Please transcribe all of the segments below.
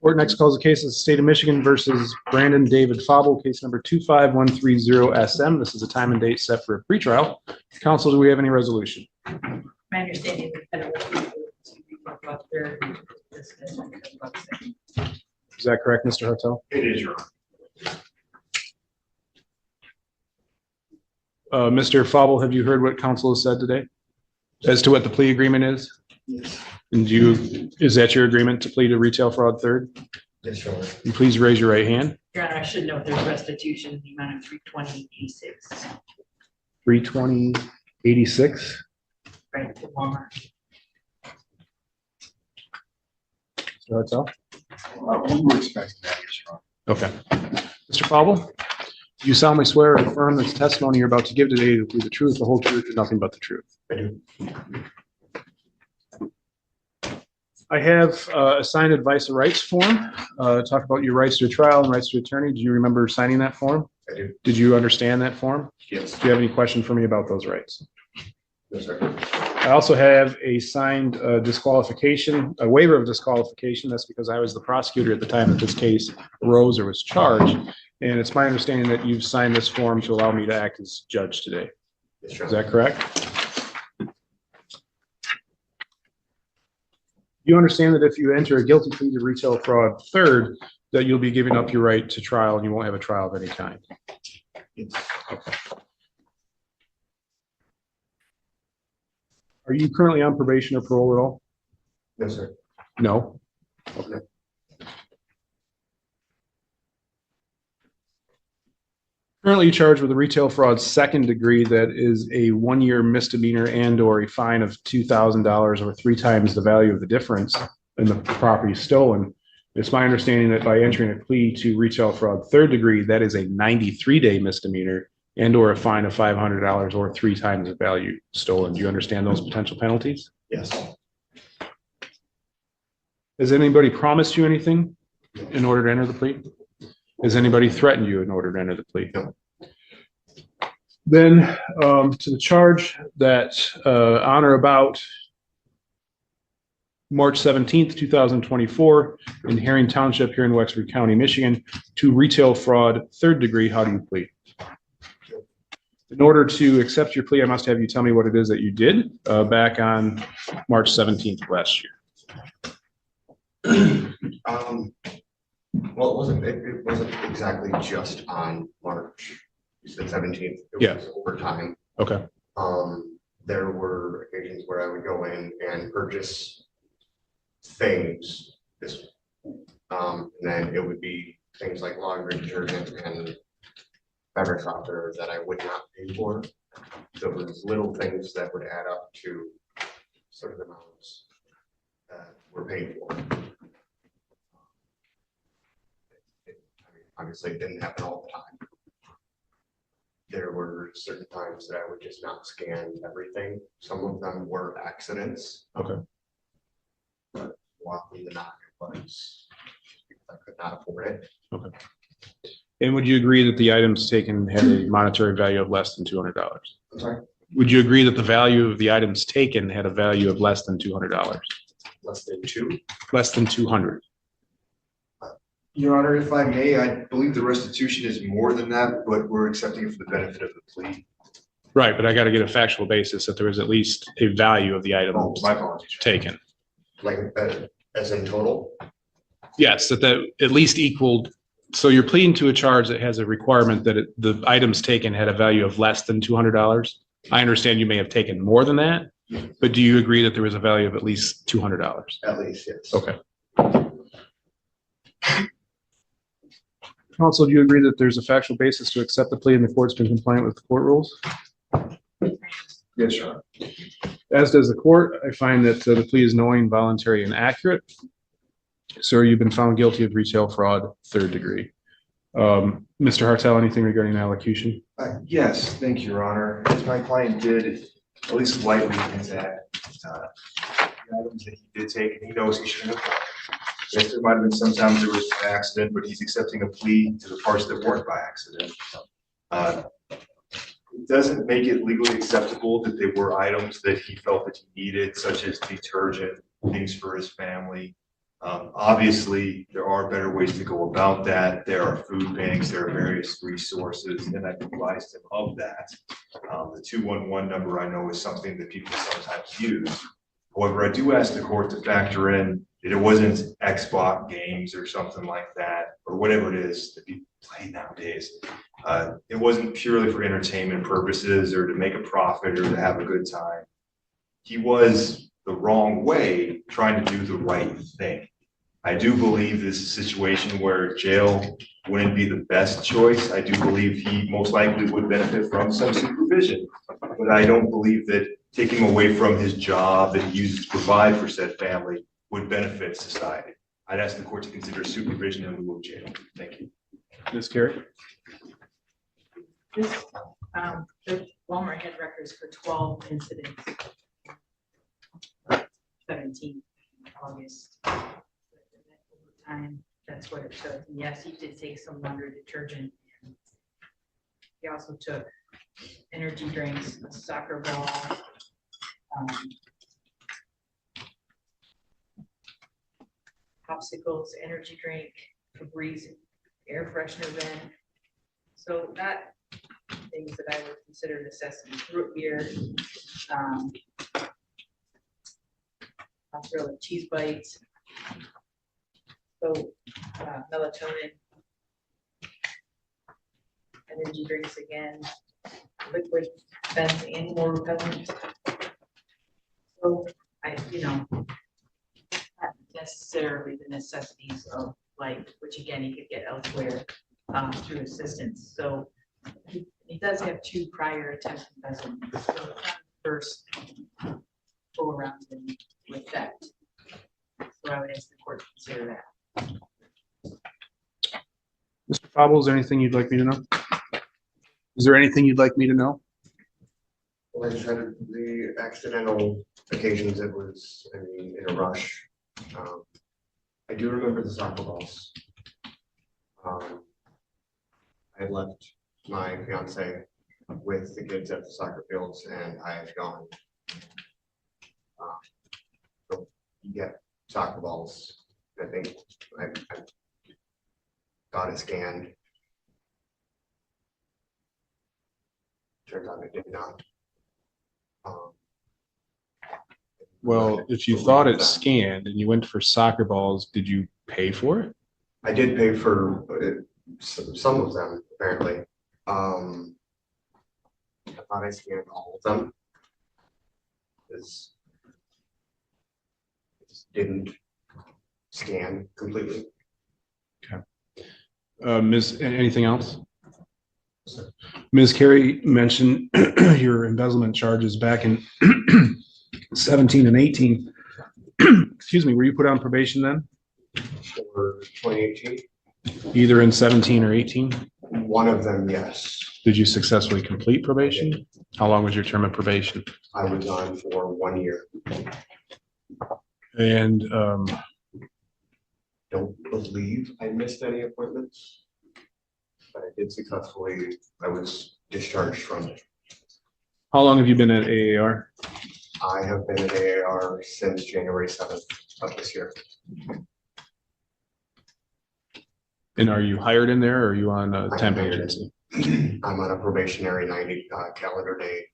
Court next calls the case of the State of Michigan versus Brandon David Fauble, case number 25130 SM. This is a time and date set for a pretrial. Counsel, do we have any resolution? My understanding is that it was their discussion about second. Is that correct, Mr. Hartel? It is, Your Honor. Mr. Fauble, have you heard what counsel has said today as to what the plea agreement is? Yes. And is that your agreement to plead to retail fraud third? Yes, Your Honor. And please raise your right hand. Your Honor, I should note there's restitution in the amount of $320.86. 320.86. Right to Walmart. Mr. Hartel? We were expecting that, yes, Your Honor. Okay. Mr. Fauble, do you solemnly swear or affirm that the testimony you're about to give today will be the truth, the whole truth, and nothing but the truth? I do. I have a signed advice of rights form. Talk about your rights to a trial and rights to attorney. Do you remember signing that form? I do. Did you understand that form? Yes. Do you have any question for me about those rights? Yes, sir. I also have a signed disqualification, a waiver of disqualification. That's because I was the prosecutor at the time that this case arose or was charged. And it's my understanding that you've signed this form to allow me to act as judge today. Yes, Your Is Honor. that correct? You understand that if you enter a guilty plea to retail fraud third, that you'll be giving up your right to trial and you won't have a trial of any kind? Yes. Are you currently on probation or parole at all? Yes, sir. No. Okay. Currently charged with a retail fraud second degree that is a 1-year misdemeanor and or a fine of $2,000 or 3 times the value of the difference in the property stolen. It's my understanding that by entering a plea to retail fraud third degree, that is a 93-day misdemeanor and or a fine of $500 or 3 times the value stolen. Do you understand those potential penalties? Yes. Has anybody promised you anything in order to enter the plea? Has anybody threatened you in order to enter the plea? No. Then to the charge that on or about March 17th, 2024 in Herring Township here in Wexford County, Michigan, to retail fraud third degree, how do you plead? In order to accept your plea, I must have you tell me what it is that you did back on March 17th of last year. Well, it wasn't exactly just on March. You said 17th. Yeah. Was over time. Okay. There were occasions where I would go in and purchase things. And then it would be things like laundry detergent and beverage softener that I would not pay for. So it was little things that would add up to certain amounts that were paid for. Obviously, it didn't happen all the time. There were certain times that I would just not scan everything. Some of them were accidents. Okay. But while in the knock, it was because I could not afford it. Okay. And would you agree that the items taken had a monetary value of less than $200? I'm sorry, Would you agree that the value of the items taken had a value of less than $200? less than 2. Less than 200. Your Honor, if I may, I believe the restitution is more than that, but we're accepting it for the benefit of the plea. Right, but I got to get a factual basis that there was at least a value of the Oh, items my apologies. taken. Like as in total. Yes, that at least equaled. So you're pleading to a charge that has a requirement that the items taken had a value of less than $200. I understand you may have taken more than that, but do you agree that there was a value of at least $200? At least, yes. Okay. Counsel, do you agree that there's a factual basis to accept the plea and the court's been compliant with the court rules? Yes, Your Honor. As does the court, I find that the plea is knowing, voluntary, and accurate. Sir, you've been found guilty of retail fraud, third degree. Mr. Hartel, anything regarding allocution? Yes, thank you, Your Honor. As my client did, at least lightly hint at the items that he did take, and he knows he shouldn't have. Yes, there might have been sometimes there was an accident, but he's accepting a plea to the parts that weren't by accident. It doesn't make it legally acceptable that they were items that he felt that he needed, such as detergent, things for his family. Obviously, there are better ways to go about that. There are food banks, there are various resources, and I've advised him of that. The 211 number I know is something that people sometimes use. However, I do ask the court to factor in that it wasn't Xbox games or something like that, or whatever it is that people play nowadays. It wasn't purely for entertainment purposes or to make a profit or to have a good time. He was the wrong way trying to do the right thing. I do believe this is a situation where jail wouldn't be the best choice. I do believe he most likely would benefit from some supervision, but I don't believe that taking him away from his job that he uses to provide for said family would benefit society. I'd ask the court to consider supervision in lieu of jail. Thank you. Ms. Carey? This, the Walmart had records for 12 incidents. 17 August. Over time, that's what it shows. And yes, he did take some laundry detergent. He also took energy drinks, a soccer ball, popsicles, energy drink, Febreze, air freshener bin. So not things that I would consider necessities. Root beer, really cheese bites. So melatonin, energy drinks again, liquid fence animal repellent. So not necessarily the necessities of life, which again, he could get elsewhere through assistance. So he does have 2 prior attempts embezzlement. So first go around with that. So I would ask the court to consider that. Mr. Fable, is there anything you'd like me to know? Is there anything you'd like me to know? Well, I just had the accidental occasions it was, in a rush. I do remember the soccer balls. I left my fiance with the kids at the soccer fields and I had gone. So you get soccer balls. I think I got it scanned. Turns out it did not. Well, if you thought it scanned and you went for soccer balls, did you pay for it? I did pay for some of them, apparently. I thought I scanned all of them. It just didn't scan completely. Anything else? Ms. Carey mentioned your embezzlement charges back in 17 and 18. Excuse me, were you put on probation then? For 2018, Either in 17 or 18? one of them, yes. Did you successfully complete probation? How long was your term of probation? I was on for 1 year. And Don't believe I missed any appointments, but I did successfully. I was discharged from it. how long have you been at AAR? I have been at AAR since January 7th of this year. And are you hired in there or are you on a temp hired. agency? I'm on a probationary 90 calendar day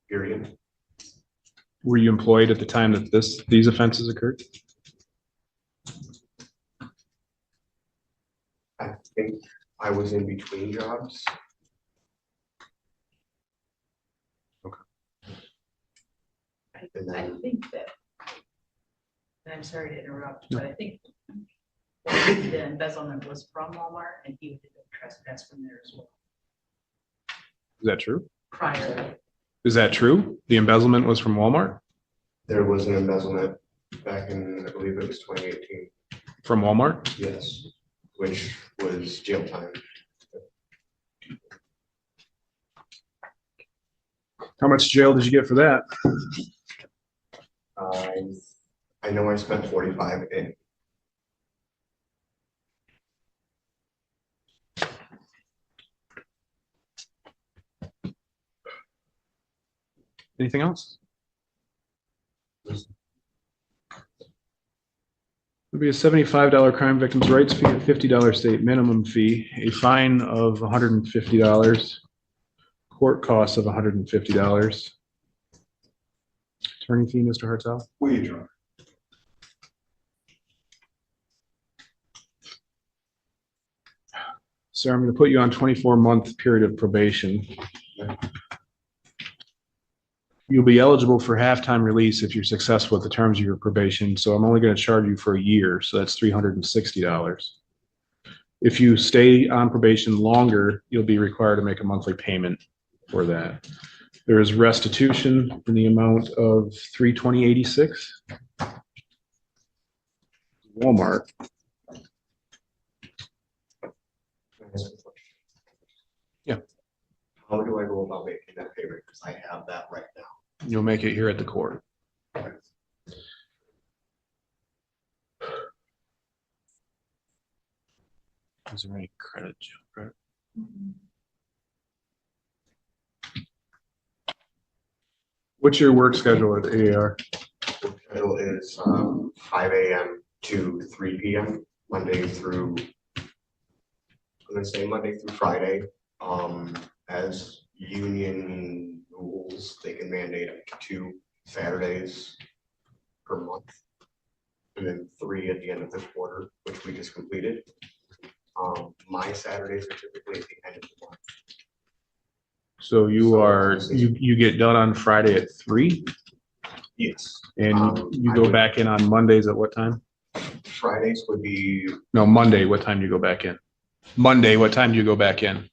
period. Were you employed at the time that these offenses occurred? I think I was in between jobs. I think that, and I'm sorry to interrupt, but I think the embezzlement was from Walmart and he did the trespass from there as well. Is that true? Prior, Is that true? The embezzlement was from Walmart? There was an embezzlement back in, I believe it was 2018. From Walmart? Yes, which was jail time. How much jail did you get for that? I know I spent 45 in. Anything else? There'll be a $75 crime victims' rights fee, a $50 state minimum fee, a fine of $150, court costs of $150. Attorney fee, Mr. Hartel? Wage, Your Honor. Sir, I'm going to put you on 24-month period of probation. You'll be eligible for half-time release if you're successful with the terms of your probation, so I'm only going to charge you for a year, so that's $360. If you stay on probation longer, you'll be required to make a monthly payment for that. There is restitution in the amount of $320.86. Walmart. Yeah. How do I go about making that payment? Because I have that right now. You'll make it here at the court. Is there any credit, Joe? What's your work schedule at AAR? Schedule is 5 a.m. to 3 p.m. Monday through, I'm gonna say Monday through Friday. As union rules, they can mandate up to 2 Saturdays per month. And then 3 at the end of the quarter, which we just completed. My Saturdays are typically at the end of the month. So you get done on Friday at 3? Yes. And you I go would- back in on Mondays at what time? Fridays would be No, Monday, what time do you go back in? Monday, what time do you go back in?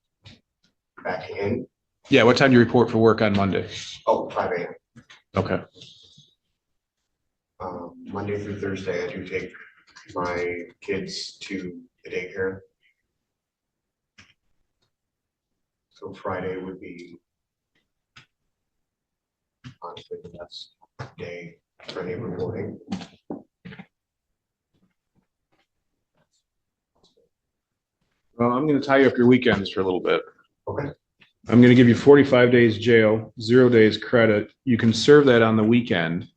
back in, Yeah, what time do you report for work on Monday? 5 a.m. Okay. Monday through Thursday, I do take my kids to the daycare. So Friday would be honestly the best day for any reporting. Well, I'm going to tie you up your weekends for a little bit. Okay. I'm going to give you 45 days jail, 0 days credit. You can serve that on the weekend.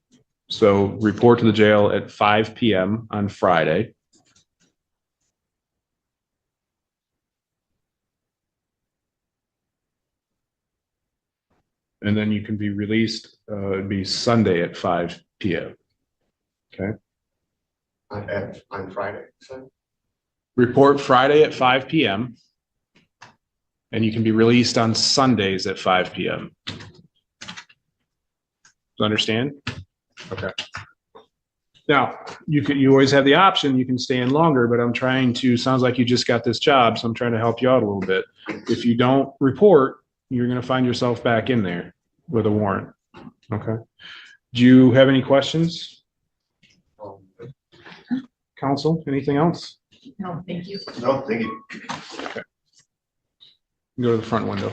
So report to the jail at 5 p.m. on Friday. And then you can be released, it'd be Sunday at 5 p.m. Okay. On Friday, so Report Friday at 5 p.m. And you can be released on Sundays at 5 p.m. You understand? Okay. Now, you always have the option, you can stay in longer, but I'm trying to, sounds like you just got this job, so I'm trying to help you out a little bit. If you don't report, you're going to find yourself back in there with a warrant. Okay. Do you have any questions? Counsel, anything else? No, thank you. No, thank you. Go to the front window.